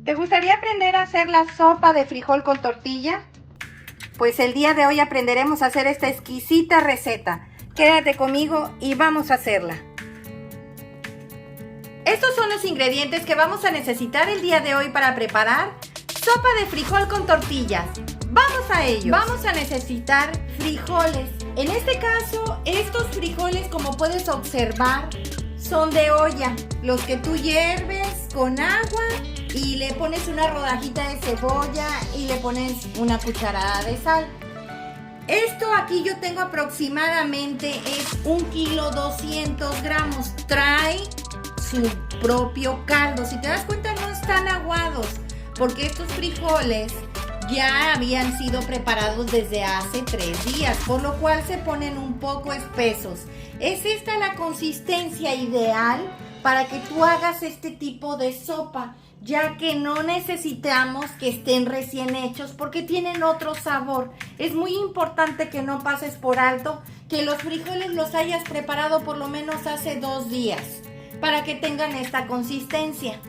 ¿Te gustaría aprender a hacer la sopa de frijol con tortilla? Pues el día de hoy aprenderemos a hacer esta exquisita receta. Quédate conmigo y vamos a hacerla. Estos son los ingredientes que vamos a necesitar el día de hoy para preparar sopa de frijol con tortillas. ¡Vamos a ello! Vamos a necesitar frijoles. En este caso, estos frijoles, como puedes observar, son de olla. Los que tú hierves con agua y le pones una rodajita de cebolla y le pones una cucharada de sal. Esto aquí yo tengo aproximadamente es 1 kilo 200 gramos. Trae su propio caldo. Si te das cuenta, no están aguados porque estos frijoles ya habían sido preparados desde hace 3 días, por lo cual se ponen un poco espesos. Es esta la consistencia ideal para que tú hagas este tipo de sopa, ya que no necesitamos que estén recién hechos porque tienen otro sabor. Es muy importante que no pases por alto que los frijoles los hayas preparado por lo menos hace 2 días para que tengan esta consistencia.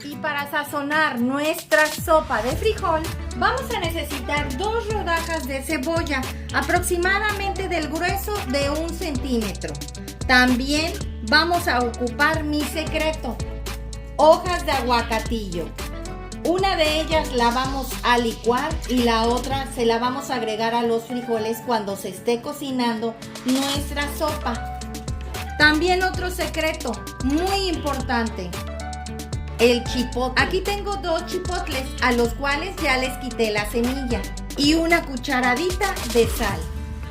Y para sazonar nuestra sopa de frijol, vamos a necesitar 2 rodajas de cebolla, aproximadamente del grueso de 1 centímetro. También vamos a ocupar mi secreto, hojas de aguacatillo. Una de ellas la vamos a licuar y la otra se la vamos a agregar a los frijoles cuando se esté cocinando nuestra sopa. También otro secreto muy importante, el chipotle. Aquí tengo 2 chipotles a los cuales ya les quité la semilla y una cucharadita de sal.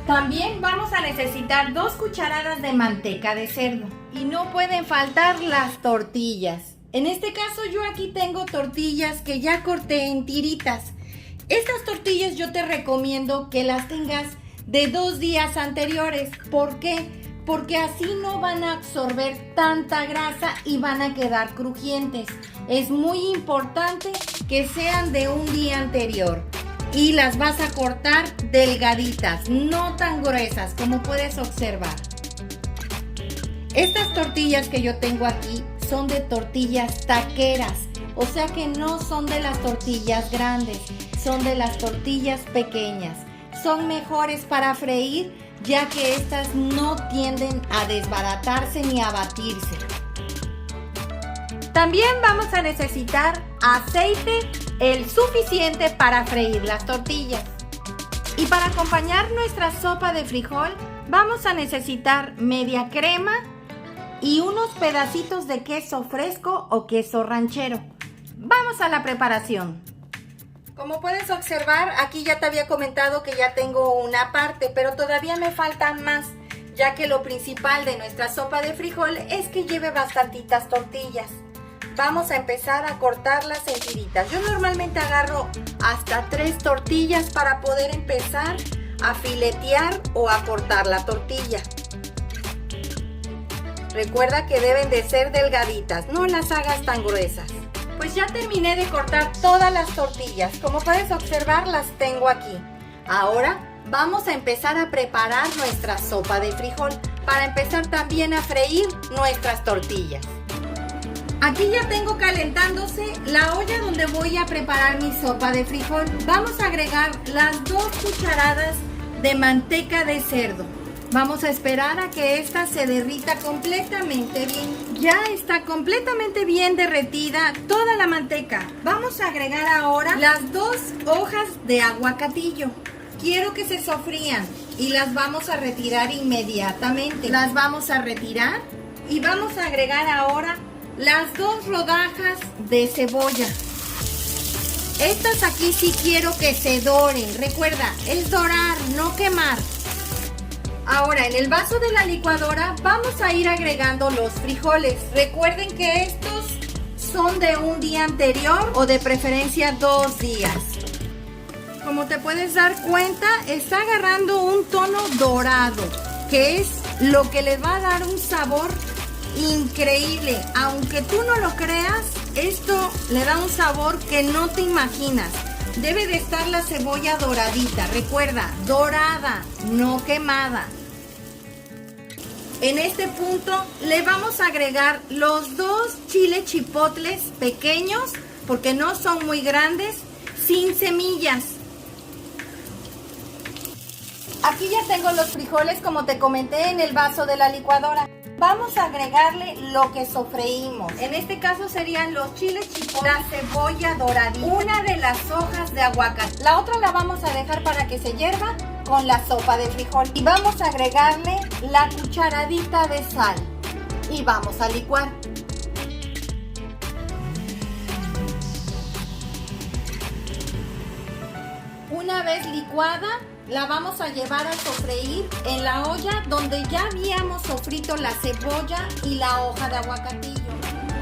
También vamos a necesitar 2 cucharadas de manteca de cerdo. Y no pueden faltar las tortillas. En este caso yo aquí tengo tortillas que ya corté en tiritas. Estas tortillas yo te recomiendo que las tengas de 2 días anteriores. ¿Por qué? Porque así no van a absorber tanta grasa y van a quedar crujientes. Es muy importante que sean de un día anterior. Y las vas a cortar delgaditas, no tan gruesas como puedes observar. Estas tortillas que yo tengo aquí son de tortillas taqueras, o sea que no son de las tortillas grandes, son de las tortillas pequeñas. Son mejores para freír, ya que estas no tienden a desbaratarse ni a batirse. También vamos a necesitar aceite, el suficiente para freír las tortillas. Y para acompañar nuestra sopa de frijol, vamos a necesitar media crema y unos pedacitos de queso fresco o queso ranchero. Vamos a la preparación. Como puedes observar, aquí ya te había comentado que ya tengo una parte, pero todavía me faltan más, ya que lo principal de nuestra sopa de frijol es que lleve bastantitas tortillas. Vamos a empezar a cortarlas en tiritas. Yo normalmente agarro hasta 3 tortillas para poder empezar a filetear o a cortar la tortilla. Recuerda que deben de ser delgaditas, no las hagas tan gruesas. Pues ya terminé de cortar todas las tortillas. Como puedes observar, las tengo aquí. Ahora vamos a empezar a preparar nuestra sopa de frijol. Para empezar también a freír nuestras tortillas. Aquí ya tengo calentándose la olla donde voy a preparar mi sopa de frijol. Vamos a agregar las 2 cucharadas de manteca de cerdo. Vamos a esperar a que esta se derrita completamente bien. Ya está completamente bien derretida toda la manteca. Vamos a agregar ahora las 2 hojas de aguacatillo. Quiero que se sofrían y las vamos a retirar inmediatamente. Las vamos a retirar y vamos a agregar ahora las 2 rodajas de cebolla. Estas aquí sí quiero que se doren. Recuerda, es dorar, no quemar. Ahora en el vaso de la licuadora vamos a ir agregando los frijoles. Recuerden que estos son de un día anterior o de preferencia 2 días. Como te puedes dar cuenta, está agarrando un tono dorado, que es lo que le va a dar un sabor increíble. Aunque tú no lo creas, esto le da un sabor que no te imaginas. Debe de estar la cebolla doradita, recuerda, dorada, no quemada. En este punto le vamos a agregar los 2 chiles chipotles pequeños porque no son muy grandes, sin semillas. Aquí ya tengo los frijoles como te comenté en el vaso de la licuadora. Vamos a agregarle lo que sofreímos. En este caso serían los chiles chipotle, la cebolla doradita, una de las hojas de aguacate. La otra la vamos a dejar para que se hierva con la sopa de frijol. Y vamos a agregarle la cucharadita de sal. Y vamos a licuar. Una vez licuada, la vamos a llevar a sofreír en la olla donde ya habíamos sofrito la cebolla y la hoja de aguacatillo.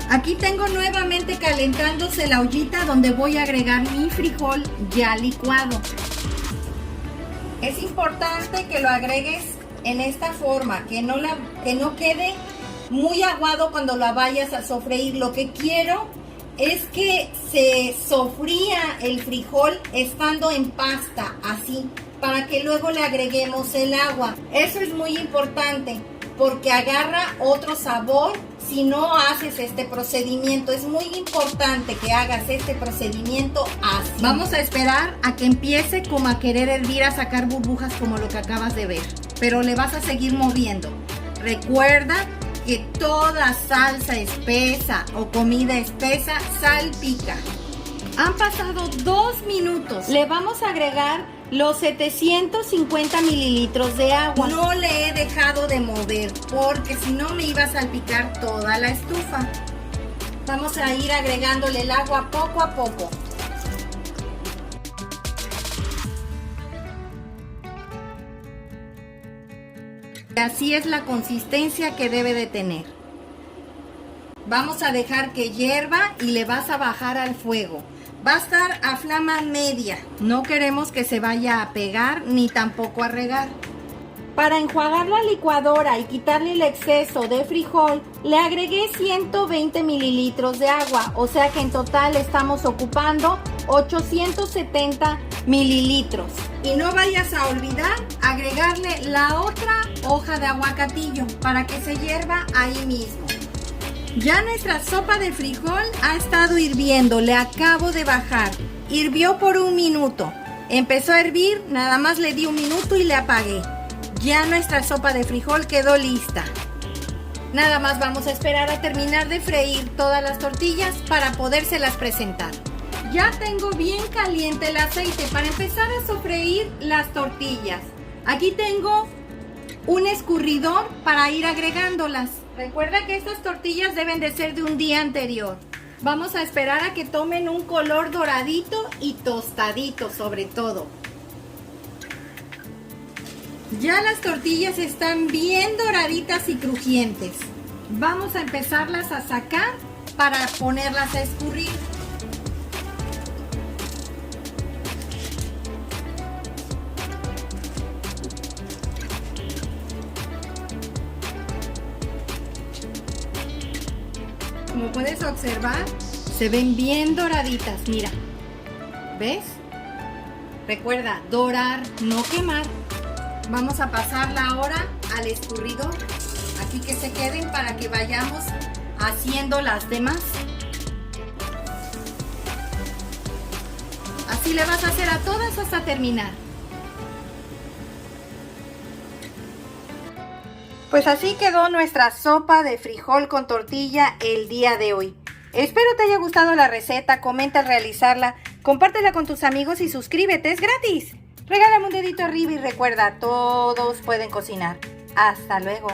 Aquí tengo nuevamente calentándose la ollita donde voy a agregar mi frijol ya licuado. Es importante que lo agregues en esta forma, que no quede muy aguado cuando la vayas a sofreír. Lo que quiero es que se sofría el frijol estando en pasta, así, para que luego le agreguemos el agua. Eso es muy importante porque agarra otro sabor si no haces este procedimiento. Es muy importante que hagas este procedimiento así. Vamos a esperar a que empiece como a querer hervir, a sacar burbujas como lo que acabas de ver. Pero le vas a seguir moviendo. Recuerda que toda salsa espesa o comida espesa salpica. Han pasado 2 minutos. Le vamos a agregar los 750 mililitros de agua. No le he dejado de mover porque si no me iba a salpicar toda la estufa. Vamos a ir agregándole el agua poco a poco. Así es la consistencia que debe de tener. Vamos a dejar que hierva y le vas a bajar al fuego. Va a estar a flama media. No queremos que se vaya a pegar ni tampoco a regar. Para enjuagar la licuadora y quitarle el exceso de frijol, le agregué 120 mililitros de agua. O sea que en total estamos ocupando 870 mililitros. Y no vayas a olvidar agregarle la otra hoja de aguacatillo para que se hierva ahí mismo. Ya nuestra sopa de frijol ha estado hirviendo, le acabo de bajar. Hirvió por 1 minuto. Empezó a hervir, nada más le di 1 minuto y le apagué. Ya nuestra sopa de frijol quedó lista. Nada más vamos a esperar a terminar de freír todas las tortillas para podérselas presentar. Ya tengo bien caliente el aceite para empezar a sofreír las tortillas. Aquí tengo un escurridor para ir agregándolas. Recuerda que estas tortillas deben de ser de un día anterior. Vamos a esperar a que tomen un color doradito y tostadito sobre todo. Ya las tortillas están bien doraditas y crujientes. Vamos a empezarlas a sacar para ponerlas a escurrir. Como puedes observar, se ven bien doraditas, mira. ¿Ves? Recuerda, dorar, no quemar. Vamos a pasarla ahora al escurridor. Aquí que se queden para que vayamos haciendo las demás. Así le vas a hacer a todas hasta terminar. Pues así quedó nuestra sopa de frijol con tortilla el día de hoy. Espero te haya gustado la receta, comenta al realizarla, compártela con tus amigos y suscríbete, es gratis. Regálame un dedito arriba y recuerda, todos pueden cocinar. Hasta luego.